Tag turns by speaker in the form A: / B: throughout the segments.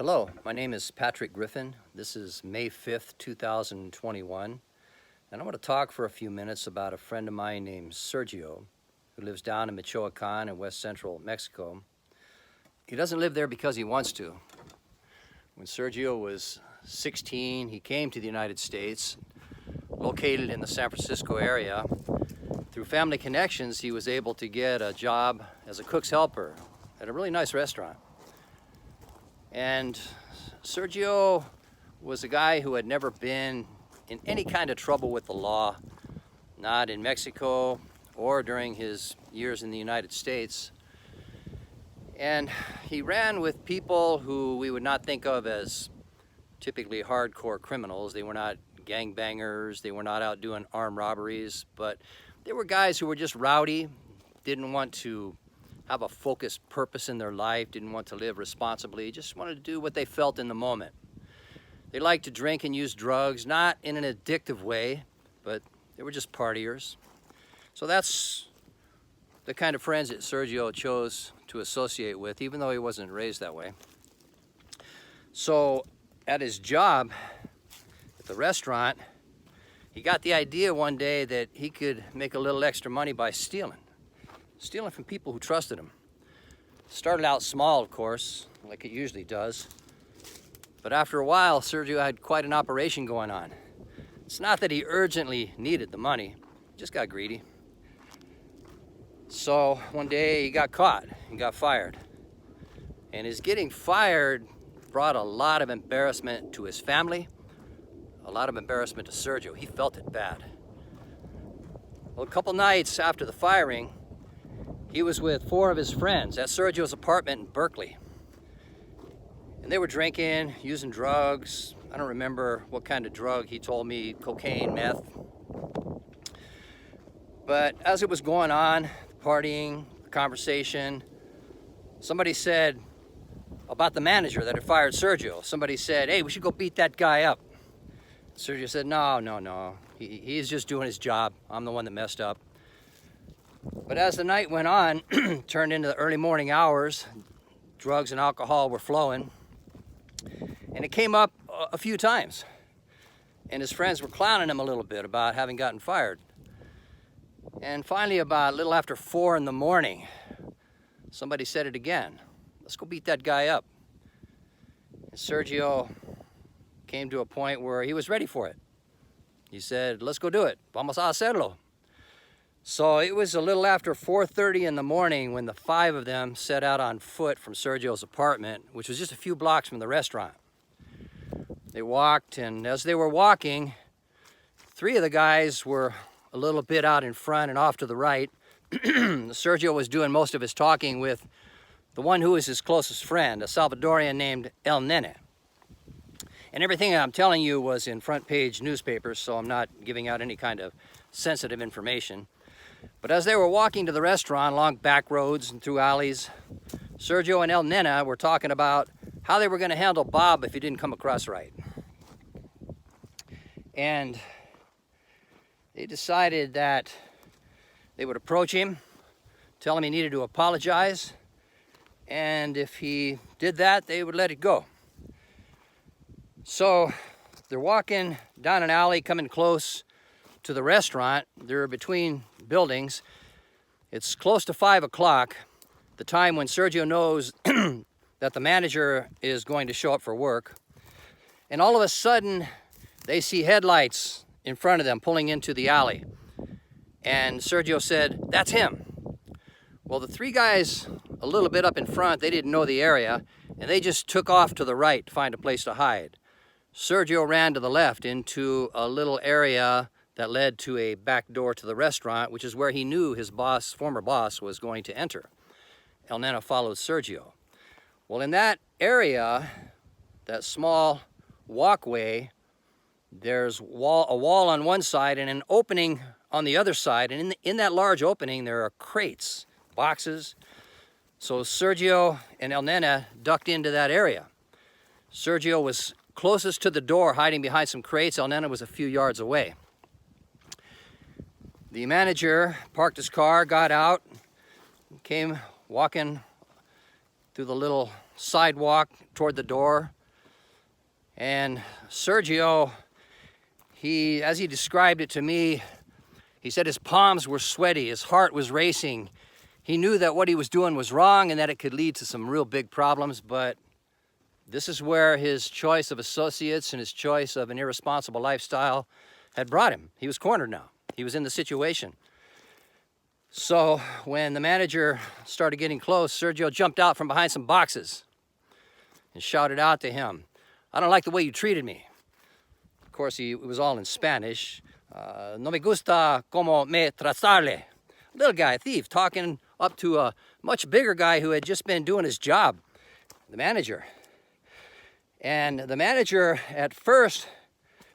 A: Hello, my name is Patrick Griffin. This is May 5th, 2021, and I want to talk for a few minutes about a friend of mine named Sergio, who lives down in Michoacan in west central Mexico. He doesn't live there because he wants to. When Sergio was 16, he came to the United States, located in the San Francisco area. Through family connections, he was able to get a job as a cook's helper at a really nice restaurant. And Sergio was a guy who had never been in any kind of trouble with the law, not in Mexico or during his years in the United States. And he ran with people who we would not think of as typically hardcore criminals. They were not gangbangers, they were not out doing armed robberies, but they were guys who were just rowdy, didn't want to have a focused purpose in their life, didn't want to live responsibly, just wanted to do what they felt in the moment. They liked to drink and use drugs, not in an addictive way, but they were just partiers. So that's the kind of friends that Sergio chose to associate with, even though he wasn't raised that way. So at his job at the restaurant, he got the idea one day that he could make a little extra money by stealing from people who trusted him. Started out small, of course, like it usually does. But after a while, Sergio had quite an operation going on. It's not that he urgently needed the money, he just got greedy. So one day he got caught and got fired. And his getting fired brought a lot of embarrassment to his family, a lot of embarrassment to Sergio. He felt it bad. Well, a couple nights after the firing, he was with 4 of his friends at Sergio's apartment in Berkeley. And they were drinking, using drugs. I don't remember what kind of drug. He told me cocaine, meth. But as it was going on, partying, conversation, somebody said about the manager that had fired Sergio. Somebody said, "Hey, we should go beat that guy up." Sergio said, No. He's just doing his job. I'm the one that messed up. But as the night went on, turned into the early morning hours, drugs and alcohol were flowing, and it came up a few times. And his friends were clowning him a little bit about having gotten fired. And finally, about a little after 4 in the morning, somebody said it again. "Let's go beat that guy up." And Sergio came to a point where he was ready for it. He said, "Let's go do it. Vamos a hacerlo." So it was a little after 4:30 in the morning when the 5 of them set out on foot from Sergio's apartment, which was just a few blocks from the restaurant. They walked, and as they were walking, 3 of the guys were a little bit out in front and off to the right. Sergio was doing most of his talking with the one who was his closest friend, a Salvadorian named El Nene. And everything I'm telling you was in front page newspapers, so I'm not giving out any kind of sensitive information. But as they were walking to the restaurant along back roads and through alleys, Sergio and El Nena were talking about how they were going to handle Bob if he didn't come across right. And they decided that they would approach him, tell him he needed to apologize, and if he did that, they would let it go. So they're walking down an alley, coming close to the restaurant. They're between buildings. It's close to 5 o'clock, the time when Sergio knows that the manager is going to show up for work. And all of a sudden, they see headlights in front of them pulling into the alley. And Sergio said, "That's him." Well, the 3 guys a little bit up in front, they didn't know the area, and they just took off to the right to find a place to hide. Sergio ran to the left into a little area that led to a back door to the restaurant, which is where he knew his boss, former boss, was going to enter. El Nena followed Sergio. Well, in that area, that small walkway, there's a wall on one side and an opening on the other side. And in that large opening, there are crates, boxes. So Sergio and El Nena ducked into that area. Sergio was closest to the door, hiding behind some crates. El Nena was a few yards away. The manager parked his car, got out, came walking through the little sidewalk toward the door. And Sergio, as he described it to me, he said his palms were sweaty, his heart was racing. He knew that what he was doing was wrong and that it could lead to some real big problems, but this is where his choice of associates and his choice of an irresponsible lifestyle had brought him. He was cornered now. He was in the situation. So when the manager started getting close, Sergio jumped out from behind some boxes and shouted out to him, "I don't like the way you treated me." Of course, it was all in Spanish. No me gusta como me trataste. Little guy, a thief, talking up to a much bigger guy who had just been doing his job, the manager. And the manager, at first,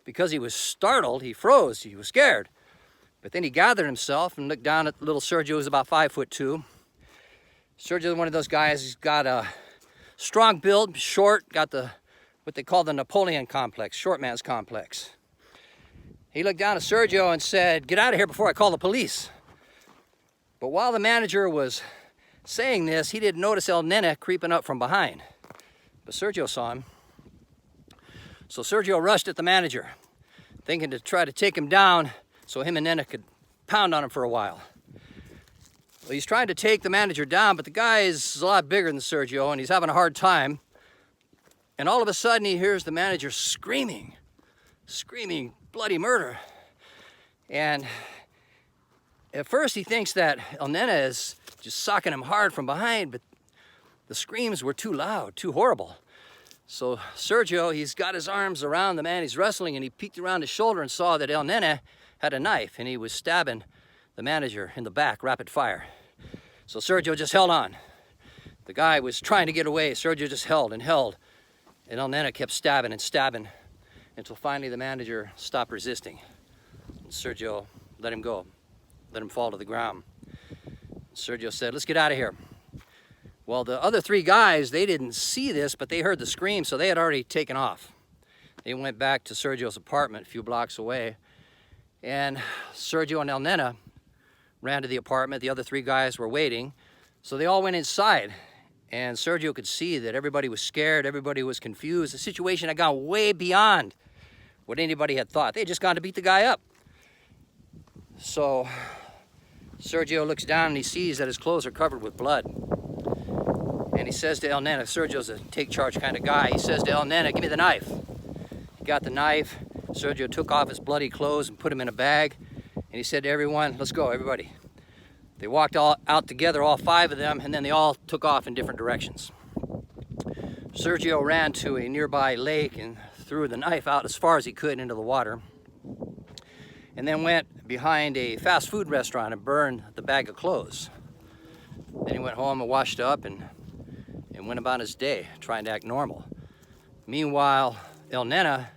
A: because he was startled, he froze, he was scared. But then he gathered himself and looked down at little Sergio, who's about 5'2". Sergio is one of those guys, he's got a strong build, short, got what they call the Napoleon complex, short man's complex. He looked down at Sergio and said, "Get out of here before I call the police." But while the manager was saying this, he didn't notice El Nene creeping up from behind. But Sergio saw him. So Sergio rushed at the manager, thinking to try to take him down so him and Nene could pound on him for a while. Well, he's trying to take the manager down, but the guy is a lot bigger than Sergio, and he's having a hard time. And all of a sudden, he hears the manager screaming bloody murder. And at first, he thinks that El Nene is just socking him hard from behind, but the screams were too loud, too horrible. So Sergio, he's got his arms around the man he's wrestling, and he peeked around his shoulder and saw that El Nene had a knife, and he was stabbing the manager in the back, rapid fire. So Sergio just held on. The guy was trying to get away. Sergio just held and held. And El Nene kept stabbing and stabbing until finally the manager stopped resisting. And Sergio let him go, let him fall to the ground. Sergio said, "Let's get out of here." Well, the other three guys, they didn't see this, but they heard the scream, so they had already taken off. They went back to Sergio's apartment a few blocks away. And Sergio and El Nene ran to the apartment. The other three guys were waiting. So they all went inside. And Sergio could see that everybody was scared, everybody was confused. The situation had gone way beyond what anybody had thought. They had just gone to beat the guy up. So Sergio looks down and he sees that his clothes are covered with blood. And he says to El Nene, Sergio's a take charge kind of guy, he says to El Nene, "Give me the knife." He got the knife. Sergio took off his bloody clothes and put them in a bag. And he said to everyone, "Let's go, everybody." They walked all out together, all five of them, and then they all took off in different directions. Sergio ran to a nearby lake and threw the knife out as far as he could into the water. And then went behind a fast food restaurant and burned the bag of clothes. Then he went home and washed up and went about his day, trying to act normal. Meanwhile, El Nene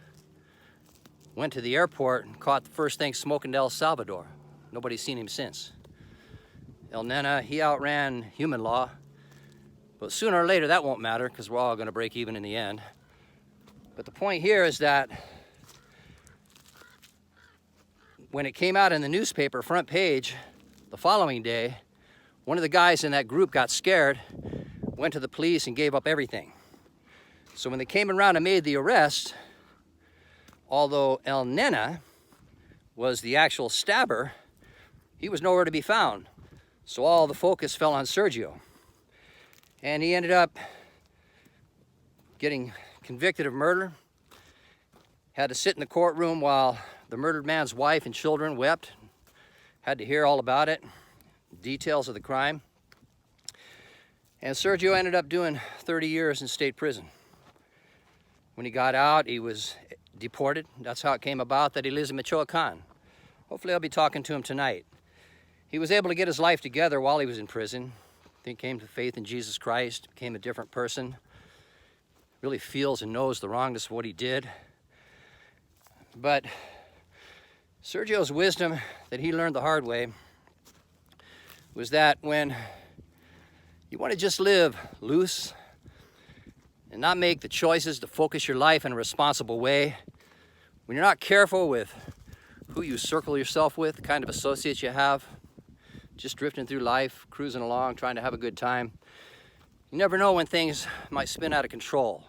A: went to the airport and caught the first thing smoking to El Salvador. Nobody's seen him since. El Nene, he outran human law, but sooner or later that won't matter because we're all going to break even in the end. But the point here is that when it came out in the newspaper front page the following day, one of the guys in that group got scared, went to the police and gave up everything. So when they came around and made the arrest, although El Nene was the actual stabber, he was nowhere to be found. So all the focus fell on Sergio. And he ended up getting convicted of murder, had to sit in the courtroom while the murdered man's wife and children wept, had to hear all about it, details of the crime. And Sergio ended up doing 30 years in state prison. When he got out, he was deported. That's how it came about that he lives in Michoacan. Hopefully I'll be talking to him tonight. He was able to get his life together while he was in prison. He came to faith in Jesus Christ, became a different person, really feels and knows the wrongness of what he did. But Sergio's wisdom that he learned the hard way was that when you want to just live loose and not make the choices to focus your life in a responsible way, when you're not careful with who you circle yourself with, the kind of associates you have, just drifting through life, cruising along, trying to have a good time, You never know when things might spin out of control.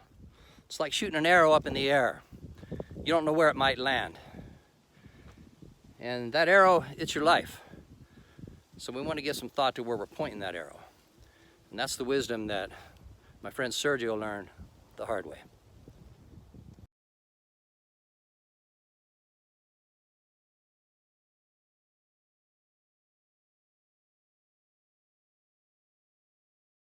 A: It's like shooting an arrow up in the air. You don't know where it might land. And that arrow, it's your life. So we want to give some thought to where we're pointing that arrow. And that's the wisdom that my friend Sergio learned the hard way.